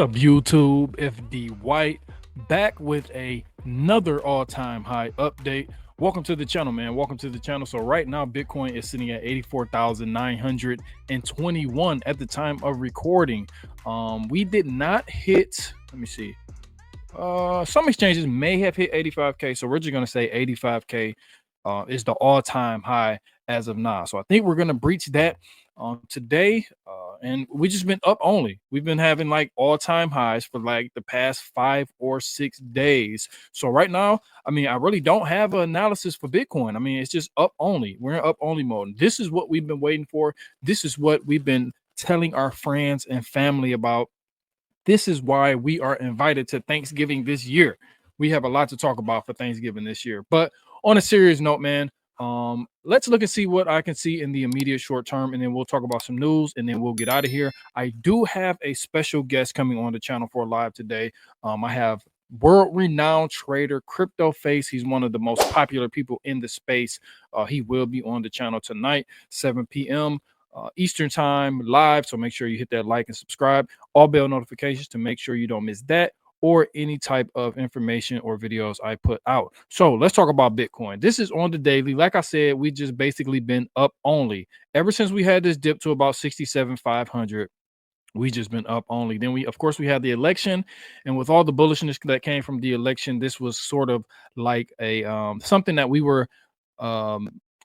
up, YouTube? FD White back with another all-time high update. Welcome to the channel, man. Welcome to the channel. So right now, Bitcoin is sitting at 84,921 at the time of recording. We did not hit. Let me see. Some exchanges may have hit 85K, so we're just gonna say 85K is the all-time high as of now. So I think we're gonna breach that today, and we just been up only. We've been having like all-time highs for like the past 5 or 6 days. So right now, I mean, I really don't have an analysis for Bitcoin. I mean, it's just up only. We're in up only mode. This is what we've been waiting for. This is what we've been telling our friends and family about. This is why we are invited to Thanksgiving this year. We have a lot to talk about for Thanksgiving this year. But on a serious note, man, let's look and see what I can see in the immediate short term, and then we'll talk about some news, and then we'll get out of here. I do have a special guest coming on the channel for live today. I have world-renowned trader Crypto Face. He's one of the most popular people in the space. He will be on the channel tonight, 7 p.m. Eastern time live. So make sure you hit that like and subscribe, all bell notifications to make sure you don't miss that or any type of information or videos I put out. So let's talk about Bitcoin. This is on the daily. Like I said, we just basically been up only ever since we had this dip to about 67,500. We just been up only. Then we, of course, we had the election, and with all the bullishness that came from the election, this was sort of like a something that we were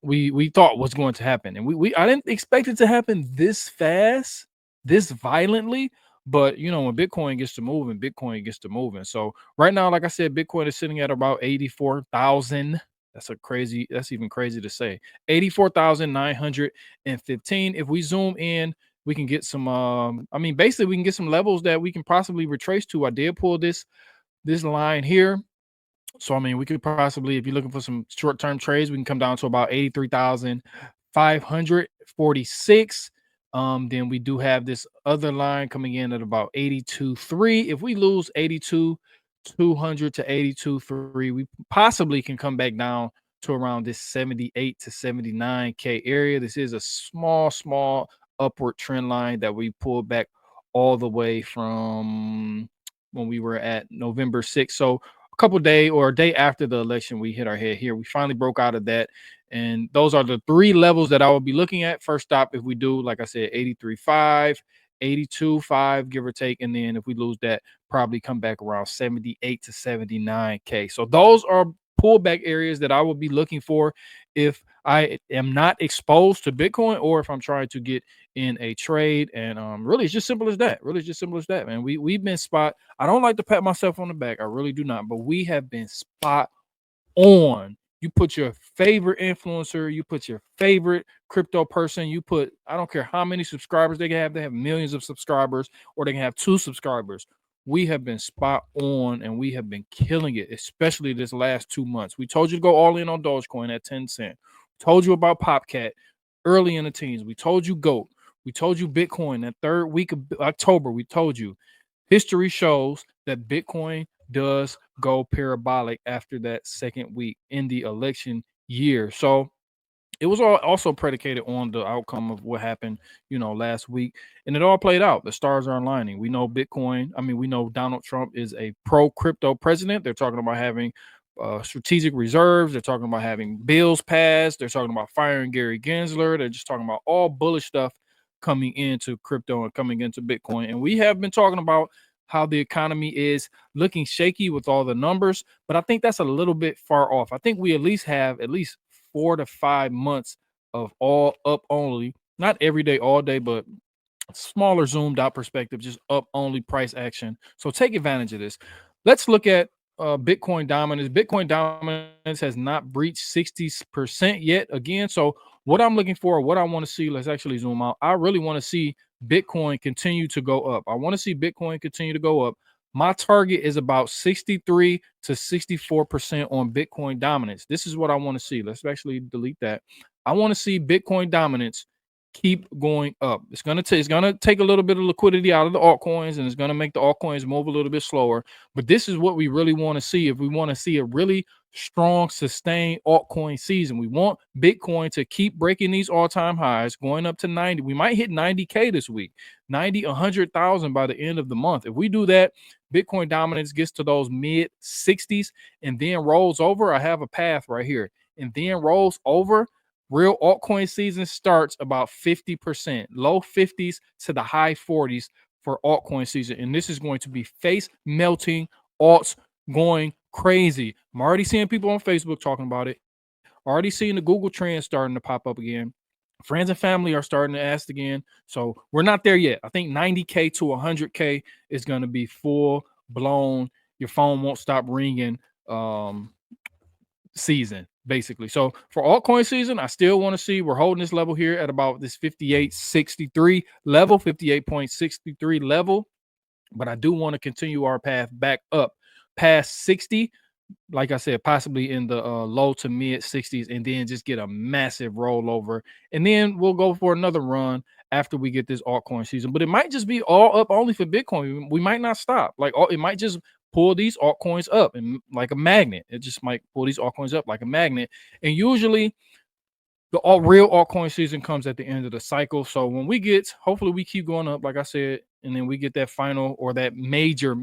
we thought was going to happen, and we I didn't expect it to happen this fast, this violently. But you know, when Bitcoin gets to moving, Bitcoin gets to moving. So right now, like I said, Bitcoin is sitting at about 84,000. That's even crazy to say. 84,915. If we zoom in, we can get some I mean, basically we can get some levels that we can possibly retrace to. I did pull this line here. So I mean, we could possibly, if you're looking for some short-term trades, we can come down to about 83,546. Then we do have this other line coming in at about 82.3. If we lose 82,200 to 82.3, we possibly can come back down to around this 78 to 79K area. This is a small upward trend line that we pulled back all the way from when we were at November 6th. So a couple day or a day after the election, we hit our head here. We finally broke out of that. And those are the three levels that I will be looking at. First stop, if we do, like I said, 83.5, 82.5, give or take. And then if we lose that, probably come back around 78 to 79K. So those are pullback areas that I will be looking for if I am not exposed to Bitcoin or if I'm trying to get in a trade. And really, it's just simple as that. Really, it's just simple as that, man. We've been spot. I don't like to pat myself on the back. I really do not. But we have been spot on. You put your favorite influencer, you put your favorite crypto person, you put, I don't care how many subscribers they have millions of subscribers, or they can have 2 subscribers. We have been spot on and we have been killing it, especially this last 2 months. We told you to go all in on Dogecoin at 10 cents. We told you about Popcat early in the teens. We told you GOAT. We told you Bitcoin that third week of October. We told you history shows that Bitcoin does go parabolic after that second week in the election year. So it was all also predicated on the outcome of what happened, you know, last week, and it all played out. The stars are aligning. We know Bitcoin. I mean, we know Donald Trump is a pro crypto president. They're talking about having strategic reserves. They're talking about having bills passed. They're talking about firing Gary Gensler. They're just talking about all bullish stuff coming into crypto and coming into Bitcoin. And we have been talking about how the economy is looking shaky with all the numbers, but I think that's a little bit far off. I think we at least have 4 to 5 months of all up only, not every day, all day, but smaller zoomed out perspective, just up only price action. So take advantage of this. Let's look at Bitcoin dominance. Bitcoin dominance has not breached 60% yet again. So what I'm looking for, what I want to see, let's actually zoom out. I really want to see Bitcoin continue to go up. I want to see Bitcoin continue to go up. My target is about 63 to 64% on Bitcoin dominance. This is what I want to see. Let's actually delete that. I want to see Bitcoin dominance keep going up. It's gonna take a little bit of liquidity out of the altcoins, and it's gonna make the altcoins move a little bit slower. But this is what we really want to see. If we want to see a really strong, sustained altcoin season, we want Bitcoin to keep breaking these all-time highs, going up to 90. We might hit 90K this week, 100,000 by the end of the month. If we do that, Bitcoin dominance gets to those mid 60s and then rolls over. I have a path right here, and then rolls over. Real altcoin season starts about 50%, low 50s to the high 40s for altcoin season. And this is going to be face melting, alts going crazy. I'm already seeing people on Facebook talking about it. Already seeing the Google trends starting to pop up again. Friends and family are starting to ask again. So we're not there yet. I think 90K to 100K is going to be full blown. Your phone won't stop ringing season, basically. So for altcoin season, I still want to see, we're holding this level here at about this 58.63 level, 58.63 level. But I do want to continue our path back up past 60. Like I said, possibly in the low to mid 60s, and then just get a massive rollover. And then we'll go for another run after we get this altcoin season. But it might just be all up only for Bitcoin. We might not stop. Like, it might just pull these altcoins up and like a magnet. It just might pull these altcoins up like a magnet. And usually the real altcoin season comes at the end of the cycle. So when we get, hopefully we keep going up, like I said, and then we get that final or that major,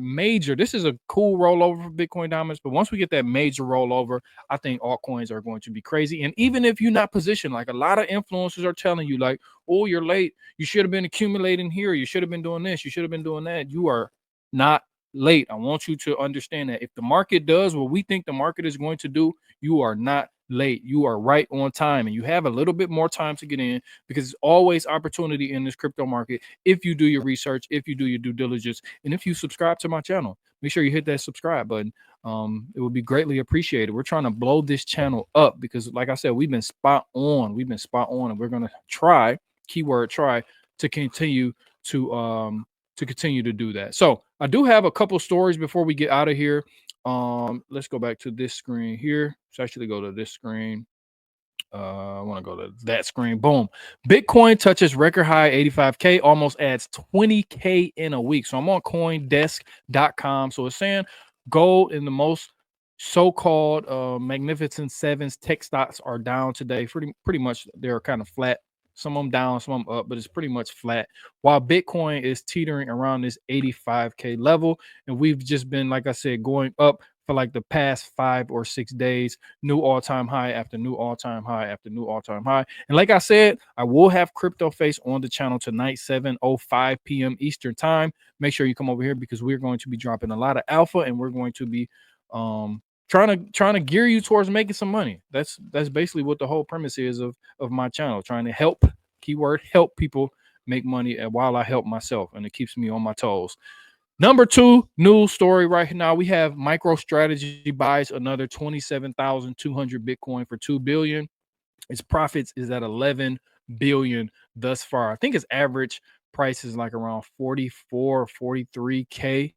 this is a cool rollover for Bitcoin dominance. But once we get that major rollover, I think altcoins are going to be crazy. And even if you're not positioned, like a lot of influencers are telling you, like, oh, you're late. You should have been accumulating here. You should have been doing this. You should have been doing that. You are not late. I want you to understand that if the market does what we think the market is going to do, you are not late. You are right on time, and you have a little bit more time to get in, because it's always opportunity in this crypto market if you do your research, if you do your due diligence, and if you subscribe to my channel. Make sure you hit that subscribe button. It would be greatly appreciated. We're trying to blow this channel up because, like I said, we've been spot on, and we're going to try, keyword try, to continue to do that. So I do have a couple stories before we get out of here. Let's go back to this screen here. Let's actually go to this screen. I want to go to that screen. Boom. Bitcoin touches record high 85K, almost adds 20K in a week. So I'm on coindesk.com. So it's saying gold in the most so-called magnificent sevens tech stocks are down today. Pretty much they're kind of flat. Some of them down, some of them up, but it's pretty much flat. While Bitcoin is teetering around this 85K level. And we've just been, like I said, going up for like the past 5 or 6 days, new all-time high after new all-time high after new all-time high. And like I said, I will have Crypto Face on the channel tonight, 7:05 p.m. Eastern time. Make sure you come over here because we're going to be dropping a lot of alpha, and we're going to be trying to gear you towards making some money. That's basically what the whole premise is of my channel, trying to help, keyword help, people make money while I help myself, and it keeps me on my toes. Number 2 news story right now, we have MicroStrategy buys another 27,200 Bitcoin for $2 billion. Its profits is at 11 billion thus far. I think its average price is like around 44 or 43K.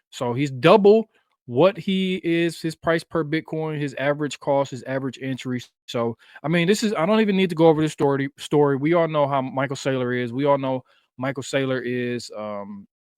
So he's double what he is, his price per Bitcoin, his average cost, his average entry. So, I mean, I don't even need to go over this story. We all know how Michael Saylor is. We all know Michael Saylor is,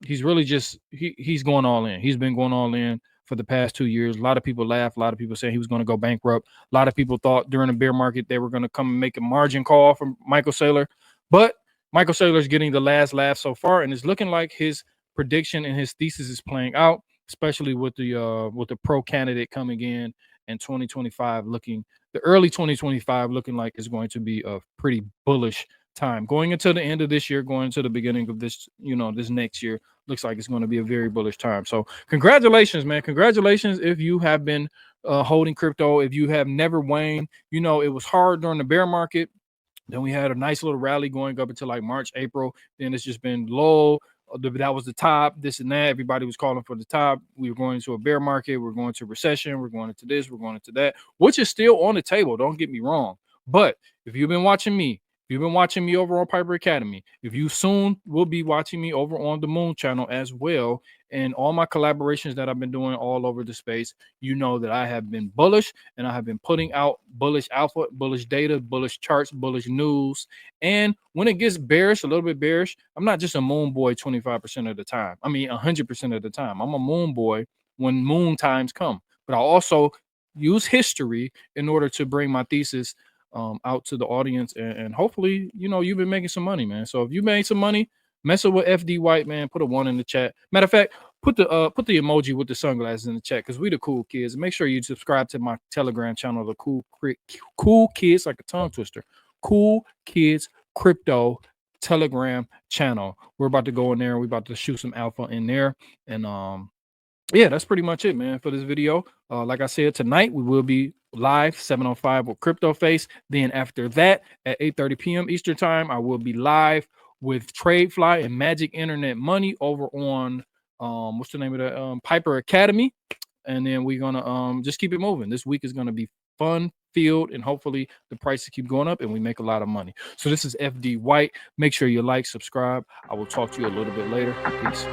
he's really just, he's going all in. He's been going all in for the past 2 years. A lot of people laughed. A lot of people said he was going to go bankrupt. A lot of people thought during the bear market they were going to come and make a margin call from Michael Saylor. But Michael Saylor is getting the last laugh so far, and it's looking like his prediction and his thesis is playing out, especially with the pro candidate coming in 2025, the early 2025 looking like it's going to be a pretty bullish time. Going into the end of this year, going into the beginning of this, this next year, looks like it's going to be a very bullish time. So congratulations, man. Congratulations if you have been holding crypto, if you have never waned. It was hard during the bear market. Then we had a nice little rally going up until like March, April. Then it's just been low. That was the top, this and that. Everybody was calling for the top. We were going into a bear market. We're going to recession. We're going into this. We're going into that, which is still on the table. Don't get me wrong. But if you've been watching me, over on Piper Academy, if you soon will be watching me over on the Moon channel as well, and all my collaborations that I've been doing all over the space, you know that I have been bullish and I have been putting out bullish alpha, bullish data, bullish charts, bullish news. And when it gets bearish, a little bit bearish, I'm not just a moon boy 25% of the time. I mean, 100% of the time. I'm a moon boy when moon times come. But I also use history in order to bring my thesis out to the audience, and hopefully, you know, you've been making some money, man. So if you made some money, messing with FD White, man, put a 1 in the chat. Matter of fact, put the emoji with the sunglasses in the chat, because we the cool kids. Make sure you subscribe to my Telegram channel, the cool kids, like a tongue twister, cool kids crypto Telegram channel. We're about to go in there. We're about to shoot some alpha in there, and yeah, that's pretty much it, man, for this video. Like I said, tonight we will be live 7:05 with Crypto Face. Then after that, at 8:30 p.m. Eastern time, I will be live with TradeFly and Magic Internet Money over on what's the name of the Piper Academy. And then we're gonna just keep it moving. This week is gonna be fun filled, and hopefully the prices keep going up and we make a lot of money. So this is FD White. Make sure you like, subscribe. I will talk to you a little bit later. Peace.